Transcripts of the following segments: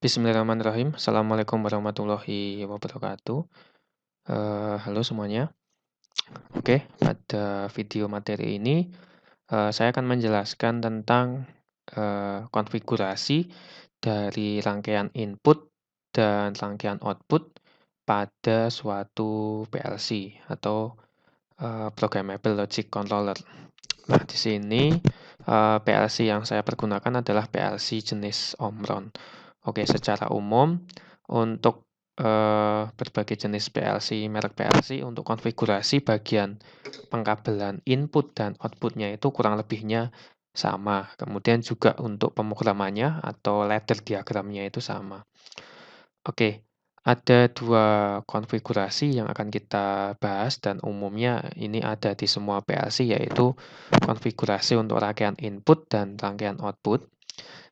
Bismillahirrahmanirrahim. Assalamualaikum warahmatullahi wabarakatuh. Halo semuanya. Oke, pada video materi ini saya akan menjelaskan tentang konfigurasi dari rangkaian input dan rangkaian output pada suatu PLC atau Programmable Logic Controller. Nah, di sini PLC yang saya pergunakan adalah PLC jenis Omron. Oke, secara umum untuk berbagai jenis PLC, merek PLC untuk konfigurasi bagian pengkabelan input dan outputnya itu kurang lebihnya sama. Kemudian juga untuk pemrogramannya atau ladder diagramnya itu sama. Oke, ada dua konfigurasi yang akan kita bahas dan umumnya ini ada di semua PLC, yaitu konfigurasi untuk rangkaian input dan rangkaian output.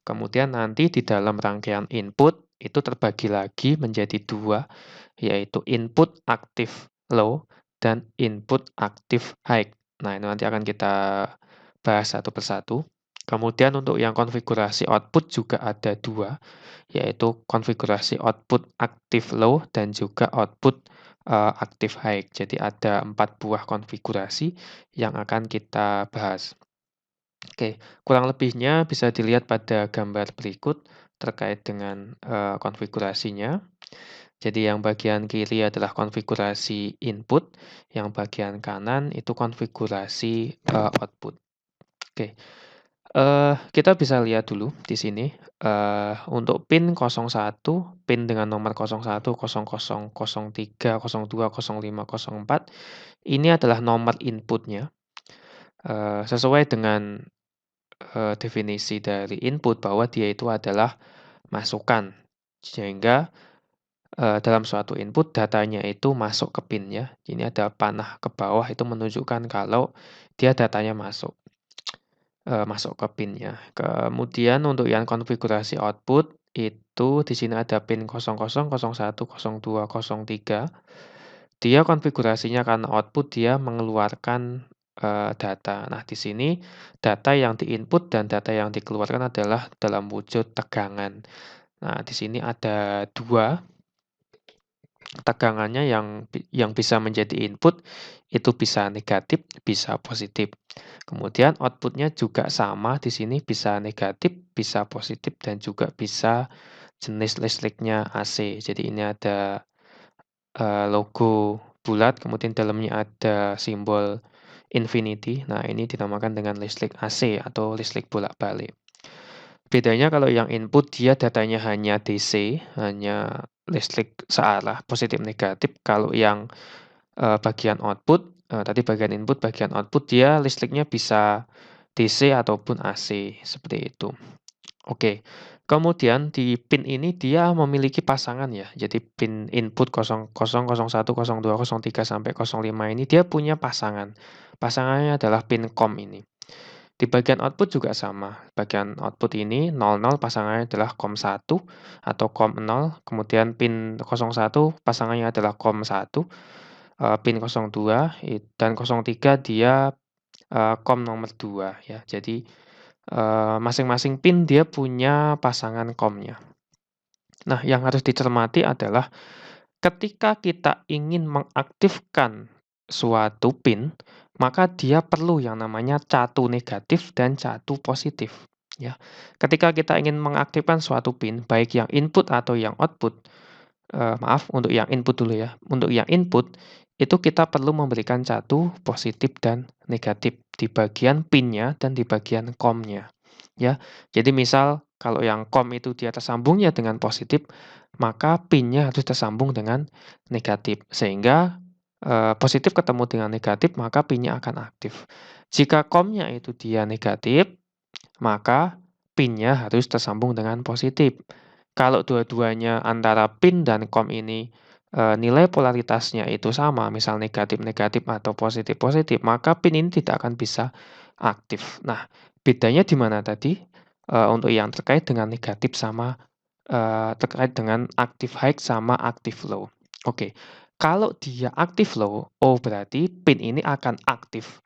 Kemudian nanti di dalam rangkaian input itu terbagi lagi menjadi dua, yaitu input active low dan input active high. Nah, ini nanti akan kita bahas satu persatu. Kemudian untuk yang konfigurasi output juga ada dua, yaitu konfigurasi output active low dan juga output active high. Jadi ada 4 buah konfigurasi yang akan kita bahas. Oke, kurang lebihnya bisa dilihat pada gambar berikut terkait dengan konfigurasinya. Jadi yang bagian kiri adalah konfigurasi input, yang bagian kanan itu konfigurasi output. Oke, kita bisa lihat dulu di sini, untuk pin 01, pin dengan nomor 01, 00, 03, 02, 05, 04, ini adalah nomor inputnya, sesuai dengan definisi dari input bahwa dia itu adalah masukan. Sehingga dalam suatu input datanya itu masuk ke pin ya. Ini ada panah ke bawah itu menunjukkan kalau dia datanya masuk. Masuk ke pinnya. Kemudian untuk yang konfigurasi output itu di sini ada pin 00, 01, 02, 03. Dia konfigurasinya karena output dia mengeluarkan data. Nah, di sini data yang diinput dan data yang dikeluarkan adalah dalam wujud tegangan. Nah, di sini ada dua tegangannya yang bisa menjadi input, itu bisa negatif, bisa positif. Kemudian outputnya juga sama, di sini bisa negatif, bisa positif, dan juga bisa jenis listriknya AC. Jadi ini ada logo bulat, kemudian dalamnya ada simbol infinity. Nah, ini dinamakan dengan listrik AC atau listrik bolak-balik. Bedanya kalau yang input dia datanya hanya DC, hanya listrik searah positif negatif. Kalau yang bagian output, tadi bagian input, bagian output dia listriknya bisa DC ataupun AC, seperti itu. Oke, kemudian di pin ini dia memiliki pasangan ya. Jadi pin input 00, 01, 02, 03 sampai 05 ini dia punya pasangan. Pasangannya adalah pin COM ini. Di bagian output juga sama. Bagian output ini 00 pasangannya adalah COM1 atau COM0, kemudian pin 01 pasangannya adalah COM1, pin 02 dan 03 dia COM nomor 2 ya. Jadi masing-masing pin dia punya pasangan COM-nya. Nah, yang harus dicermati adalah ketika kita ingin mengaktifkan suatu pin, maka dia perlu yang namanya catu negatif dan catu positif, ya. Ketika kita ingin mengaktifkan suatu pin, baik yang input atau yang output, maaf, untuk yang input dulu ya. Untuk yang input, itu kita perlu memberikan catu positif dan negatif di bagian pinnya dan di bagian COM-nya, ya. Jadi misal kalau yang COM itu dia tersambungnya dengan positif, maka pinnya harus tersambung dengan negatif. Sehingga positif ketemu dengan negatif, maka pinnya akan aktif. Jika COM-nya itu dia negatif, maka pinnya harus tersambung dengan positif. Kalau dua-duanya antara pin dan COM ini nilai polaritasnya itu sama, misal negatif-negatif atau positif-positif, maka pin ini tidak akan bisa aktif. Nah, bedanya di mana tadi? Untuk yang terkait dengan negatif sama terkait dengan active high sama active low. Oke, kalau dia active low, oh berarti pin ini akan aktif.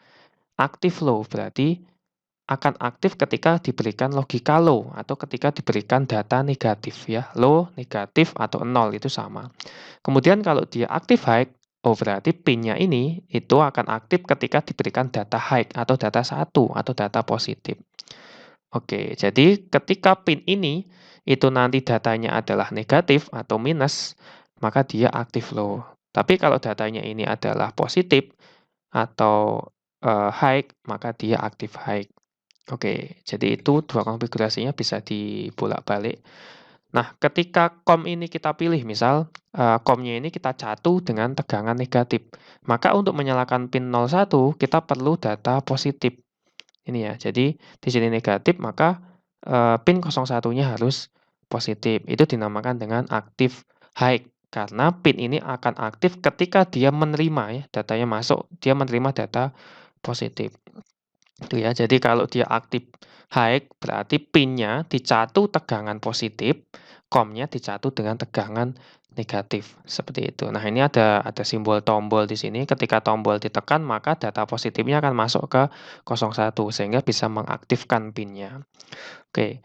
Active low berarti akan aktif ketika diberikan logika low atau ketika diberikan data negatif ya. Low, negatif, atau 0 itu sama. Kemudian kalau dia aktif high, oh berarti pin-nya ini itu akan aktif ketika diberikan data high atau data 1 atau data positif. Oke, jadi ketika pin ini itu nanti datanya adalah negatif atau minus, maka dia aktif low. Tapi kalau datanya ini adalah positif atau high, maka dia aktif high. Oke, jadi itu dua konfigurasinya bisa dibolak-balik. Nah, ketika COM ini kita pilih, misal COM-nya ini kita catu dengan tegangan negatif, maka untuk menyalakan pin 01 kita perlu data positif. Ini ya, jadi di sini negatif, maka pin 01-nya harus positif. Itu dinamakan dengan aktif high, karena pin ini akan aktif ketika dia menerima ya, datanya masuk, dia menerima data positif. Itu ya, jadi kalau dia aktif high, berarti pin-nya dicatu tegangan positif, COM-nya dicatu dengan tegangan negatif, seperti itu. Nah, ini ada simbol tombol di sini, ketika tombol ditekan, maka data positifnya akan masuk ke 01, sehingga bisa mengaktifkan pin-nya. Oke,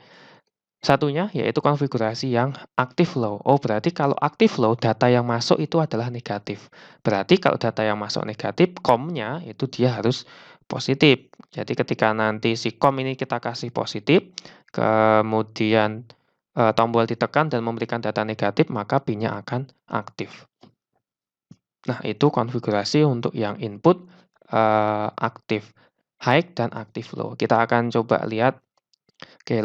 satunya yaitu konfigurasi yang aktif low. Oh, berarti kalau aktif low, data yang masuk itu adalah negatif. Berarti kalau data yang masuk negatif, COM-nya itu dia harus positif. Jadi ketika nanti si COM ini kita kasih positif, kemudian tombol ditekan dan memberikan data negatif, maka pin-nya akan aktif. Nah, itu konfigurasi untuk yang input aktif high dan aktif low. Kita akan coba lihat. Oke,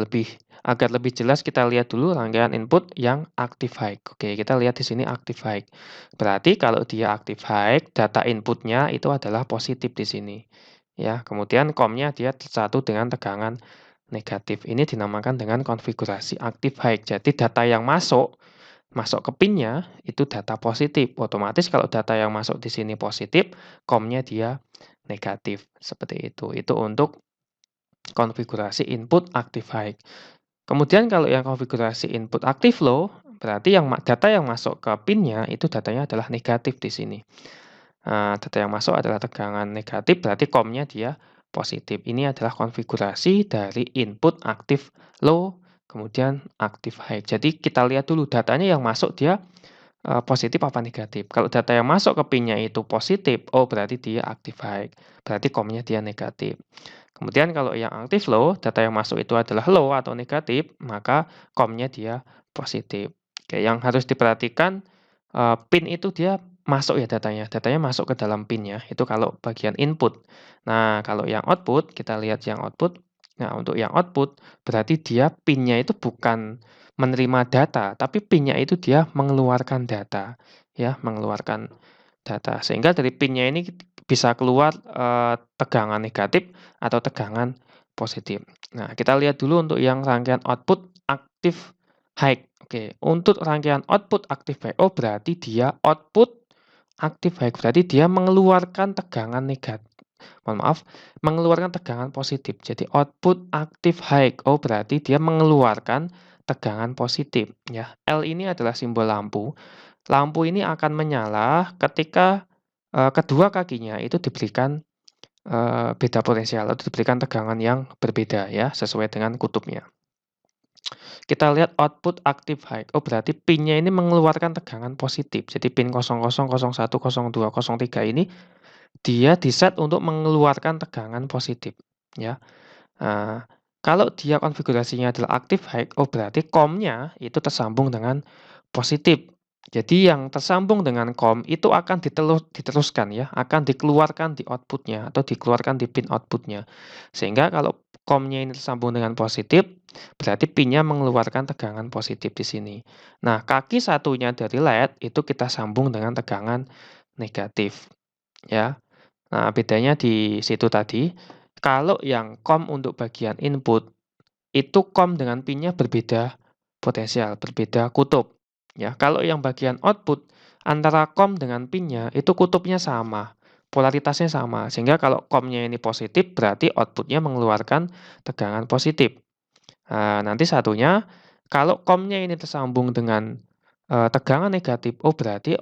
agar lebih jelas kita lihat dulu rangkaian input yang aktif high. Oke, kita lihat di sini aktif high. Berarti kalau dia aktif high, data inputnya itu adalah positif di sini. Ya, kemudian COM-nya dia satu dengan tegangan negatif. Ini dinamakan dengan konfigurasi aktif high. Jadi data yang masuk ke pin-nya itu data positif. Otomatis kalau data yang masuk di sini positif, COM-nya dia negatif. Seperti itu. Itu untuk konfigurasi input aktif high. Kemudian kalau yang konfigurasi input aktif low, berarti data yang masuk ke pin-nya itu datanya adalah negatif di sini. Data yang masuk adalah tegangan negatif, berarti COM-nya dia positif. Ini adalah konfigurasi dari input aktif low, kemudian aktif high. Jadi kita lihat dulu datanya yang masuk dia positif apa negatif. Kalau data yang masuk ke pin-nya itu positif, oh berarti dia aktif high. Berarti COM-nya dia negatif. Kemudian kalau yang aktif low, data yang masuk itu adalah low atau negatif, maka COM-nya dia positif. Oke, yang harus diperhatikan, pin itu dia masuk ya datanya masuk ke dalam pin-nya, itu kalau bagian input. Nah, kalau yang output, kita lihat yang output. Nah, untuk yang output, berarti dia pin-nya itu bukan menerima data, tapi pin-nya itu dia mengeluarkan data, ya, mengeluarkan data. Sehingga dari pin-nya ini bisa keluar tegangan negatif atau tegangan positif. Nah, kita lihat dulu untuk yang rangkaian output aktif high. Oke, untuk rangkaian output aktif high, oh berarti dia output aktif high, berarti dia mengeluarkan tegangan negatif. Mohon maaf, mengeluarkan tegangan positif. Jadi output aktif high, oh berarti dia mengeluarkan tegangan positif. Ya, L ini adalah simbol lampu. Lampu ini akan menyala ketika kedua kakinya itu diberikan beda potensial atau diberikan tegangan yang berbeda ya, sesuai dengan kutubnya. Kita lihat output active high. Oh, berarti pin-nya ini mengeluarkan tegangan positif. Jadi pin 00, 01, 02, 03 ini dia di-set untuk mengeluarkan tegangan positif ya. Nah, kalau dia konfigurasinya adalah active high, oh berarti COM-nya itu tersambung dengan positif. Jadi yang tersambung dengan COM itu akan diteruskan ya, akan dikeluarkan di outputnya atau dikeluarkan di pin outputnya. Sehingga kalau COM-nya ini tersambung dengan positif, berarti pin-nya mengeluarkan tegangan positif di sini. Nah, kaki satunya dari LED itu kita sambung dengan tegangan negatif ya. Nah, bedanya di situ tadi, kalau yang COM untuk bagian input, itu COM dengan pin-nya berbeda potensial, berbeda kutub. Ya, kalau yang bagian output, antara COM dengan pin-nya itu kutubnya sama, polaritasnya sama. Sehingga kalau COM-nya ini positif, berarti output-nya mengeluarkan tegangan positif. Nah, nanti satunya, kalau COM-nya ini tersambung dengan tegangan negatif, oh berarti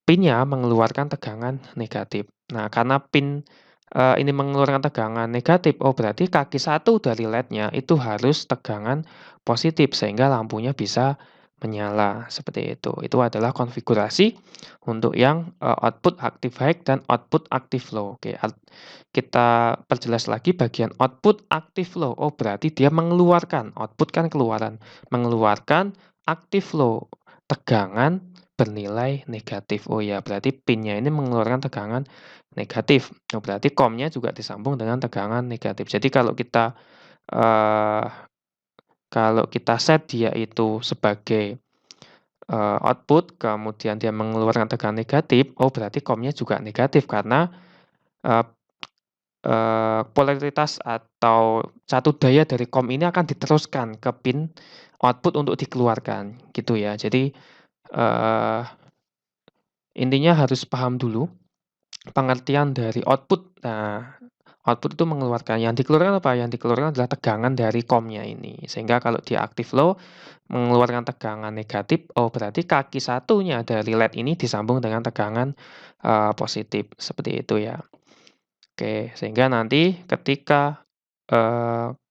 pin-nya mengeluarkan tegangan negatif. Nah, karena pin ini mengeluarkan tegangan negatif, oh berarti kaki satu dari LED-nya itu harus tegangan positif sehingga lampunya bisa menyala, seperti itu. Itu adalah konfigurasi untuk yang, output active high dan output active low. Oke, kita perjelas lagi bagian output active low, oh berarti dia mengeluarkan, output kan keluaran, mengeluarkan active low, tegangan bernilai negatif. Oh ya, berarti pin-nya ini mengeluarkan tegangan negatif. Oh, berarti COM-nya juga disambung dengan tegangan negatif. Jadi eee, kalau kita set dia itu sebagai, output, kemudian dia mengeluarkan tegangan negatif, oh berarti COM-nya juga negatif karena, eee polaritas atau satu daya dari COM ini akan diteruskan ke pin output untuk dikeluarkan, gitu ya. Jadi, eee, intinya harus paham dulu pengertian dari output. Nah, output itu mengeluarkan, yang dikeluarkan apa? Yang dikeluarkan adalah tegangan dari COM-nya ini. Sehingga kalau dia aktif low, mengeluarkan tegangan negatif, oh berarti kaki satunya dari LED ini disambung dengan tegangan, positif, seperti itu ya. Oke, sehingga nanti ketika,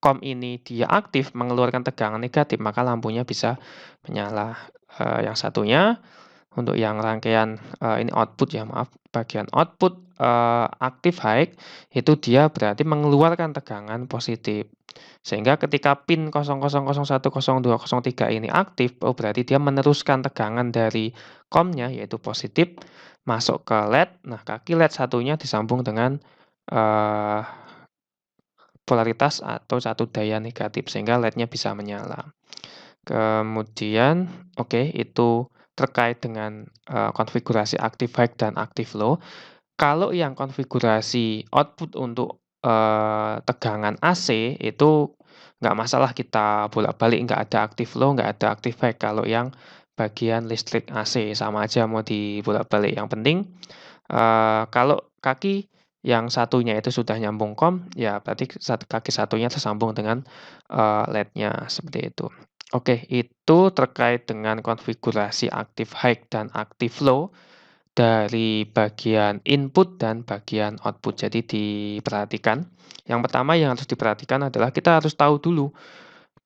COM ini dia aktif mengeluarkan tegangan negatif, maka lampunya bisa menyala. Yang satunya untuk yang rangkaian, ini output ya maaf, bagian output, aktif high, itu dia berarti mengeluarkan tegangan positif. Sehingga ketika pin 00010203 ini aktif, oh berarti dia meneruskan tegangan dari COM-nya yaitu positif masuk ke LED. Nah, kaki LED satunya disambung dengan, eee, polaritas atau satu daya negatif sehingga LED-nya bisa menyala. Kemudian, oke, itu terkait dengan, konfigurasi active high dan active low. Kalau yang konfigurasi output untuk, tegangan AC itu nggak masalah kita bolak-balik, nggak ada active low, nggak ada active high. Kalau yang bagian listrik AC sama aja mau dibolak-balik. Yang penting, kalau kaki yang satunya itu sudah nyambung COM, ya berarti kaki satunya tersambung dengan, LED-nya, seperti itu. Oke, itu terkait dengan konfigurasi active high dan active low dari bagian input dan bagian output. Jadi diperhatikan, yang pertama yang harus diperhatikan adalah kita harus tahu dulu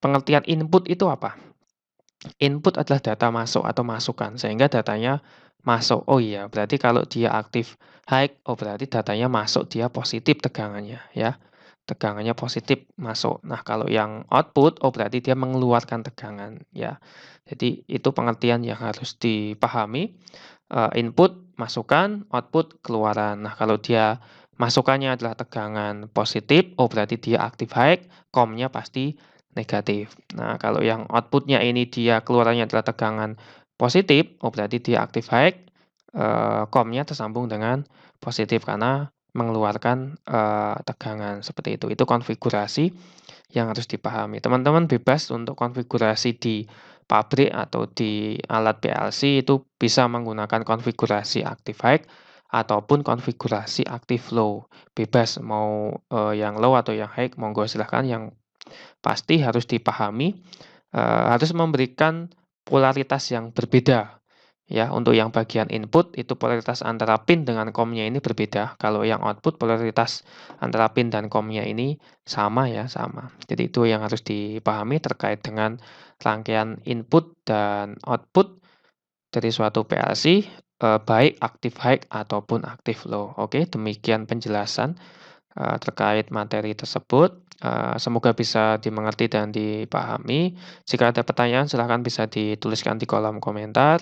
pengertian input itu apa. Input adalah data masuk atau masukan, sehingga datanya masuk. Oh iya, berarti kalau dia aktif high, oh berarti datanya masuk, dia positif tegangannya ya. Tegangannya positif masuk. Nah, kalau yang output, oh berarti dia mengeluarkan tegangan ya. Jadi itu pengertian yang harus dipahami. Input masukan, output keluaran. Nah, kalau dia masukannya adalah tegangan positif, oh berarti dia aktif high, COM-nya pasti negatif. Nah, kalau yang outputnya ini dia keluarannya adalah tegangan positif, oh berarti dia aktif high, COM-nya tersambung dengan positif karena mengeluarkan, tegangan, seperti itu. Itu konfigurasi yang harus dipahami. Teman-teman bebas untuk konfigurasi di pabrik atau di alat PLC itu bisa menggunakan konfigurasi active high ataupun konfigurasi active low. Bebas mau, yang low atau yang high, monggo silahkan. Yang pasti harus dipahami, harus memberikan polaritas yang berbeda. Ya, untuk yang bagian input itu polaritas antara pin dengan COM-nya ini berbeda. Kalau yang output polaritas antara pin dan COM-nya ini sama ya, sama. Jadi itu yang harus dipahami terkait dengan rangkaian input dan output dari suatu PLC, baik active high ataupun active low. Oke, demikian penjelasan, terkait materi tersebut. Semoga bisa dimengerti dan dipahami. Jika ada pertanyaan silahkan bisa dituliskan di kolom komentar.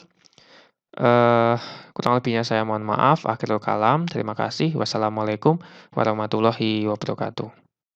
Eee, Kurang lebihnya saya mohon maaf. Akhirul kalam, terima kasih. Wassalamualaikum warahmatullahi wabarakatuh.